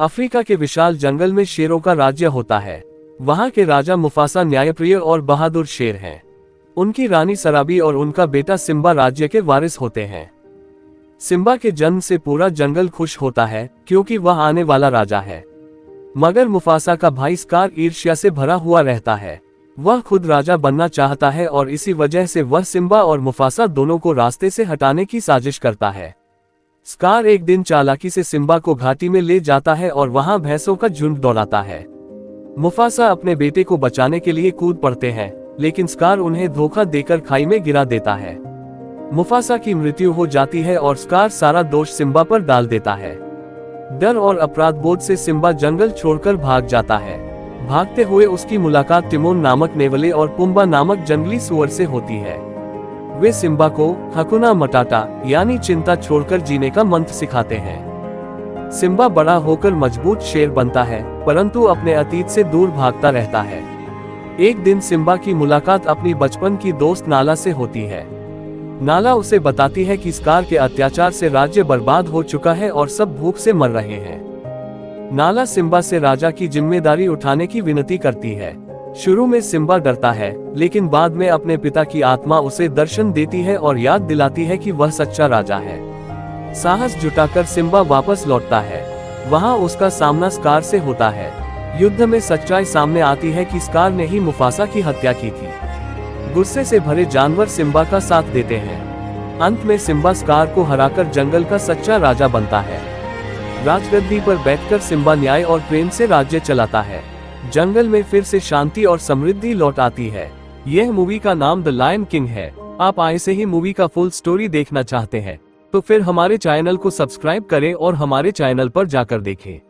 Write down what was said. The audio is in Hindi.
अफ्रीका के विशाल जंगल में शेरों का राज्य होता है। वहां के राजा मुफासा न्यायप्रिय और बहादुर शेर हैं। उनकी रानी सराबी और उनका बेटा सिम्बा राज्य के वारिस होते हैं। सिम्बा के जन्म से पूरा जंगल खुश होता है क्योंकि वह आने वाला राजा है। मगर मुफासा का भाई स्कार ईर्ष्या से भरा हुआ रहता है। वह खुद राजा बनना चाहता है और इसी वजह से वह सिम्बा और मुफासा दोनों को रास्ते से हटाने की साजिश करता है। स्कार एक दिन चालाकी से सिम्बा को घाटी में ले जाता है और वहां भैंसों का झुंड दौड़ाता है। मुफासा अपने बेटे को बचाने के लिए कूद पड़ते हैं, लेकिन स्कार उन्हें धोखा देकर खाई में गिरा देता है। मुफासा की मृत्यु हो जाती है और स्कार सारा दोष सिम्बा पर डाल देता है। डर और अपराध बोध से सिम्बा जंगल छोड़कर भाग जाता है। भागते हुए उसकी मुलाकात तिमोन नामक नेवले और पुम्बा नामक जंगली सुअर से होती है। वे सिम्बा को हकुना मटाटा यानी चिंता छोड़कर जीने का मंत्र सिखाते हैं। सिम्बा बड़ा होकर मजबूत शेर बनता है, परंतु अपने अतीत से दूर भागता रहता है। एक दिन सिम्बा की मुलाकात अपनी बचपन की दोस्त नाला से होती है। नाला उसे बताती है कि स्कार के अत्याचार से राज्य बर्बाद हो चुका है और सब भूख से मर रहे हैं। नाला सिम्बा से राजा की जिम्मेदारी उठाने की विनती करती है। शुरू में सिम्बा डरता है, लेकिन बाद में अपने पिता की आत्मा उसे दर्शन देती है और याद दिलाती है कि वह सच्चा राजा है। साहस जुटाकर सिम्बा वापस लौटता है। वहां उसका सामना स्कार से होता है। युद्ध में सच्चाई सामने आती है कि स्कार ने ही मुफासा की हत्या की थी। गुस्से से भरे जानवर सिम्बा का साथ देते हैं। अंत में सिम्बा स्कार को हराकर जंगल का सच्चा राजा बनता है। राजगद्दी पर बैठकर सिम्बा न्याय और प्रेम से राज्य चलाता है। जंगल में फिर से शांति और समृद्धि लौट आती है। यह मूवी का नाम द लायन किंग है। आप ऐसे ही मूवी का फुल स्टोरी देखना चाहते हैं तो फिर हमारे चैनल को सब्सक्राइब करें और हमारे चैनल पर जाकर देखें।